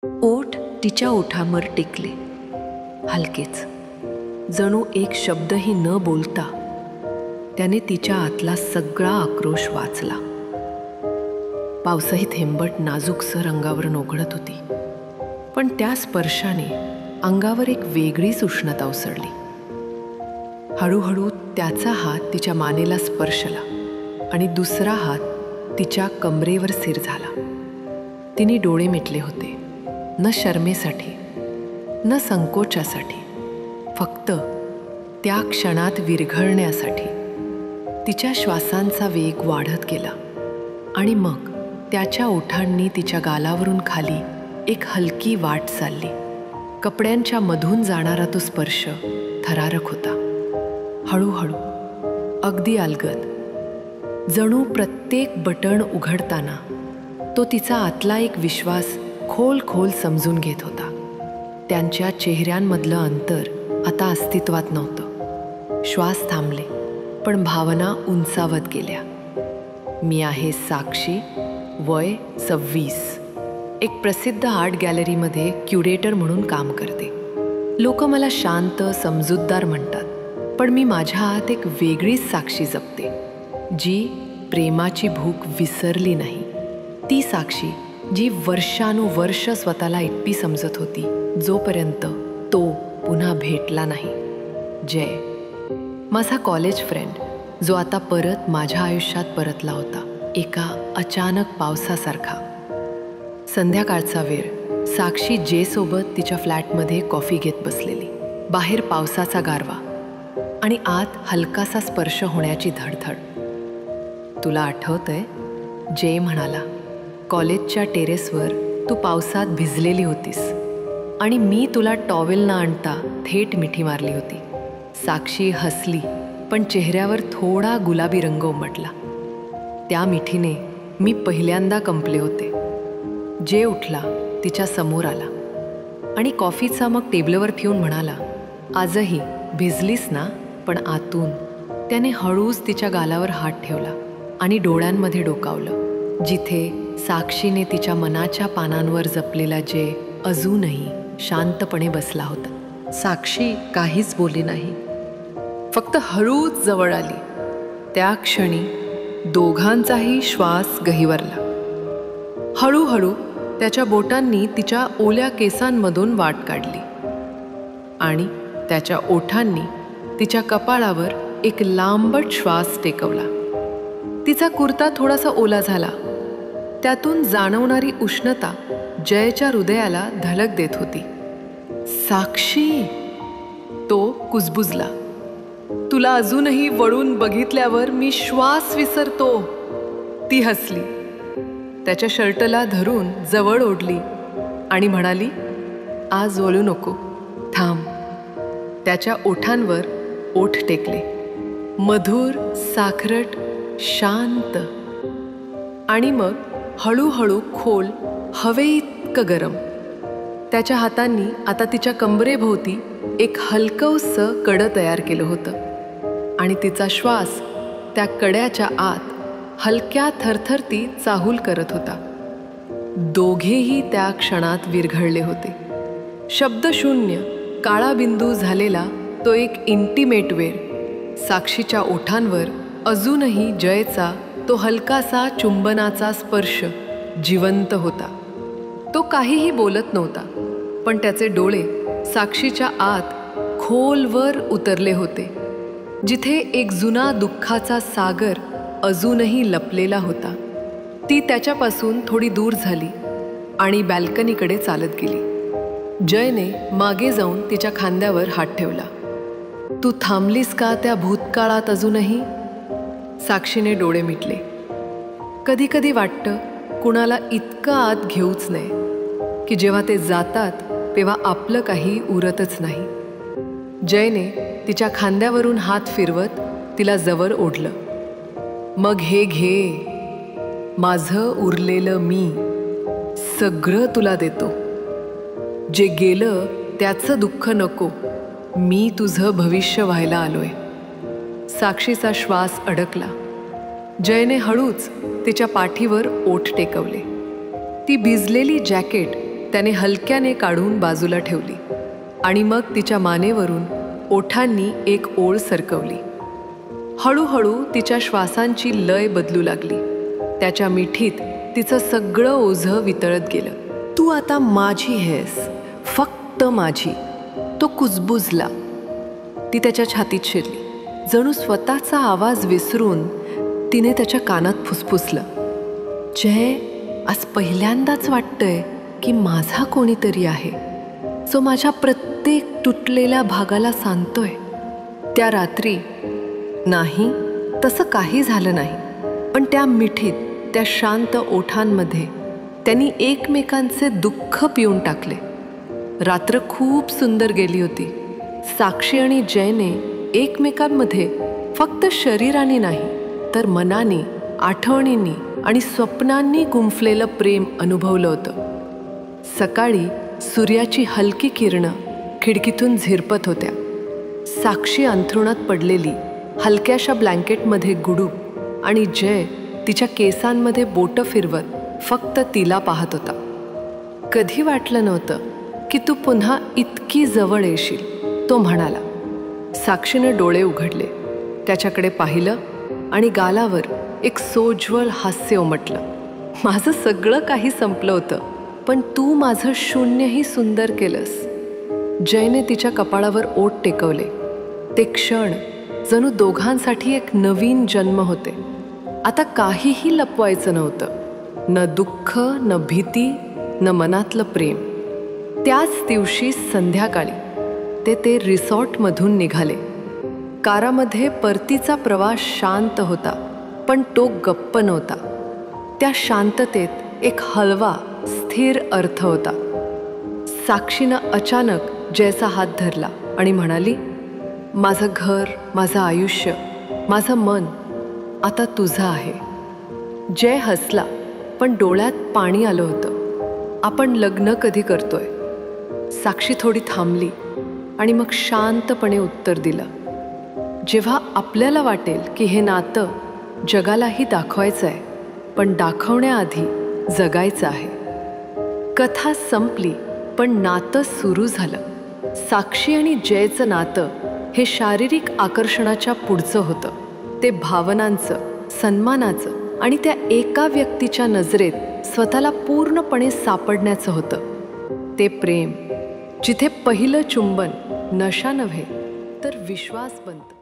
ओठ तिच्या ओठांवर टेकले, हलकेच, जणू एक शब्दही न बोलता. त्याने तिच्या आतला सगळा आक्रोश वाचला. पावसाही थेंबट नाजूकसर अंगावर नोघळत होती, पण त्या स्पर्शाने अंगावर एक वेगळीच उष्णता उसळली. हळूहळू त्याचा हात तिच्या मानेला स्पर्शला आणि दुसरा हात तिच्या कमरेवर स्थिर झाला. तिने डोळे मिटले होते, न शर्मेसाठी, न संकोचासाठी, फक्त त्या क्षणात विरघळण्यासाठी. तिच्या श्वासांचा वेग वाढत गेला आणि मग त्याच्या ओठांनी तिच्या गालावरून खाली एक हलकी वाट चालली. कपड्यांच्या मधून जाणारा तो स्पर्श थरारक होता. हळूहळू, अगदी अलगद, जणू प्रत्येक बटण उघडताना तो तिचा आतला एक विश्वास खोल खोल समजून घेत होता. त्यांच्या चेहऱ्यांमधलं अंतर आता अस्तित्वात नव्हतं. श्वास थांबले, पण भावना उंचावत गेल्या. मी आहे साक्षी, वय 26. एक प्रसिद्ध आर्ट गॅलरीमध्ये क्युरेटर म्हणून काम करते. लोक मला शांत, समजूतदार म्हणतात, पण मी माझ्या आत एक वेगळीच साक्षी जपते, जी प्रेमाची भूक विसरली नाही. ती साक्षी जी वर्षानुवर्ष स्वतःला एकटी समजत होती, जोपर्यंत तो पुन्हा भेटला नाही. जय, माझा कॉलेज फ्रेंड, जो आता परत माझ्या आयुष्यात परतला होता, एका अचानक पावसासारखा. संध्याकाळचा वेळ. साक्षी जेसोबत तिच्या फ्लॅटमध्ये कॉफी घेत बसलेली. बाहेर पावसाचा गारवा आणि आत हलकासा स्पर्श होण्याची धडधड. तुला आठवतंय? जय म्हणाला. कॉलेजच्या टेरेसवर तू पावसात भिजलेली होतीस आणि मी तुला टॉवेल न आणता थेट मिठी मारली होती. साक्षी हसली, पण चेहऱ्यावर थोडा गुलाबी रंग उमटला. त्या मिठीने मी पहिल्यांदा कंपले होते. जे उठला, तिच्या समोर आला आणि कॉफीचा मग टेबलवर ठेवून म्हणाला, आजही भिजलीस ना, पण आतून. त्याने हळूच तिच्या गालावर हात ठेवला आणि डोळ्यांमध्ये डोकावलं, जिथे साक्षीने तिच्या मनाच्या पानांवर जपलेला जे अजूनही शांतपणे बसला होता. साक्षी काहीच बोलली नाही, फक्त हळूच जवळ आली. त्या क्षणी दोघांचाही श्वास गहिवरला. हळूहळू त्याच्या बोटांनी तिच्या ओल्या केसांमधून वाट काढली आणि त्याच्या ओठांनी तिच्या कपाळावर एक लांबट श्वास टेकवला. तिचा कुर्ता थोडासा ओला झाला. त्यातून जाणवणारी उष्णता जयच्या हृदयाला धडक देत होती. साक्षी, तो कुजबुजला. तुला अजूनही वळून बघितल्यावर मी श्वास विसरतो. ती हसली, त्याच्या शर्टला धरून जवळ ओढली आणि म्हणाली, आज वळू नको, थांब. त्याच्या ओठांवर ओठ टेकले, मधुर, साखरट, शांत, आणि मग हळूहळू खोल, हवेइतकं गरम. त्याच्या हातांनी आता तिच्या कंबरेभोवती एक हलकंसं कडं तयार केलं होतं आणि तिचा श्वास त्या कड्याच्या आत हलक्या थरथरती चाहूल करत होता. दोघेही त्या क्षणात विरघळले होते. शब्दशून्य, काळा बिंदू झालेला तो एक इंटिमेट वेळ. साक्षीच्या ओठांवर अजूनही जयचा तो हलकासा चुंबनाचा स्पर्श जिवंत होता. तो काहीही बोलत नव्हता, पण त्याचे डोळे साक्षीच्या आत खोलवर उतरले होते, जिथे एक जुना दुःखाचा सागर अजूनही लपलेला होता. ती त्याच्यापासून थोडी दूर झाली आणि बॅल्कनीकडे चालत गेली. जयने मागे जाऊन तिच्या खांद्यावर हात ठेवला. तू थांबलीस का त्या भूतकाळात अजूनही? साक्षीने डोळे मिटले. कधी कधी वाटतं कुणाला इतकं आत घेऊच नये की जेव्हा ते जातात तेव्हा आपलं काही उरतच नाही. जयने तिच्या खांद्यावरून हात फिरवत तिला जवळ ओढलं. मग हे घे, माझं उरलेलं मी सगळं तुला देतो. जे गेलं त्याचं दुःख नको, मी तुझं भविष्य व्हायला आलोय. साक्षीचा श्वास अडकला. जयने हळूच तिच्या पाठीवर ओठ टेकवले. ती भिजलेली जॅकेट त्याने हलक्याने काढून बाजूला ठेवली आणि मग तिच्या मानेवरून ओठांनी एक ओळ सरकवली. हळूहळू तिच्या श्वासांची लय बदलू लागली. त्याच्या मिठीत तिचं सगळं ओझं वितळत गेलं. तू आता माझी आहेस, फक्त माझी. तो कुजबुजला. ती त्याच्या छातीत शिरली. जणू स्वतःचा आवाज विसरून तिने त्याच्या कानात फुसफुसलं, जय, आज पहिल्यांदाच वाटतंय की माझा कोणीतरी आहे, जो माझ्या प्रत्येक तुटलेल्या भागाला सांगतोय. त्या रात्री नाही, तसं काही झालं नाही, पण त्या मिठीत, त्या शांत ओठांमध्ये त्यांनी एकमेकांचे दुःख पिऊन टाकले. रात्र खूप सुंदर गेली होती. साक्षी आणि जयने एकमेकांमध्ये फक्त शरीराने नाही तर मनाने, आठवणींनी आणि स्वप्नांनी गुंफलेलं प्रेम अनुभवलं होतं. सकाळी सूर्याची हलकी किरणं खिडकीतून झिरपत होत्या. साक्षी अंथरुणात पडलेली हलक्याशा ब्लँकेटमध्ये गुडूप आणि जय तिच्या केसांमध्ये बोटं फिरवत फक्त तिला पाहत होता. कधी वाटलं नव्हतं की तू पुन्हा इतकी जवळ येशील, तो म्हणाला. साक्षीने डोळे उघडले, त्याच्याकडे पाहिलं आणि गालावर एक सोज्वळ हास्य उमटलं. माझं सगळं काही संपलं होतं, पण तू माझं शून्यही सुंदर केलंस. जयने तिच्या कपाळावर ओठ टेकवले. ते क्षण जणू दोघांसाठी एक नवीन जन्म होते. आता काहीही लपवायचं नव्हतं, न दुःख, न भीती, न मनातलं प्रेम. त्याच दिवशी संध्याकाळी ते रिसॉर्टमधून निघाले. कारामध्ये परतीचा प्रवास शांत होता, पण तो गप्प नव्हता. त्या शांततेत एक हलवा, स्थिर अर्थ होता. साक्षीनं अचानक जयचा हात धरला आणि म्हणाली, माझं घर, माझं आयुष्य, माझं मन आता तुझं आहे. जय हसला, पण डोळ्यात पाणी आलं होतं. आपण लग्न कधी करतोय? साक्षी थोडी थांबली आणि मग शांतपणे उत्तर दिलं, जेव्हा आपल्याला वाटेल की हे नातं जगालाही दाखवायचं आहे, पण दाखवण्याआधी जगायचं आहे. कथा संपली, पण नातं सुरू झालं. साक्षी आणि जयचं नातं हे शारीरिक आकर्षणाच्या पुढचं होतं. ते भावनांचं, सन्मानाचं आणि त्या एका व्यक्तीच्या नजरेत स्वतःला पूर्णपणे सापडण्याचं होतं. ते प्रेम जिथे पहिलं चुंबन नशा नव्हे तर विश्वास बनतं.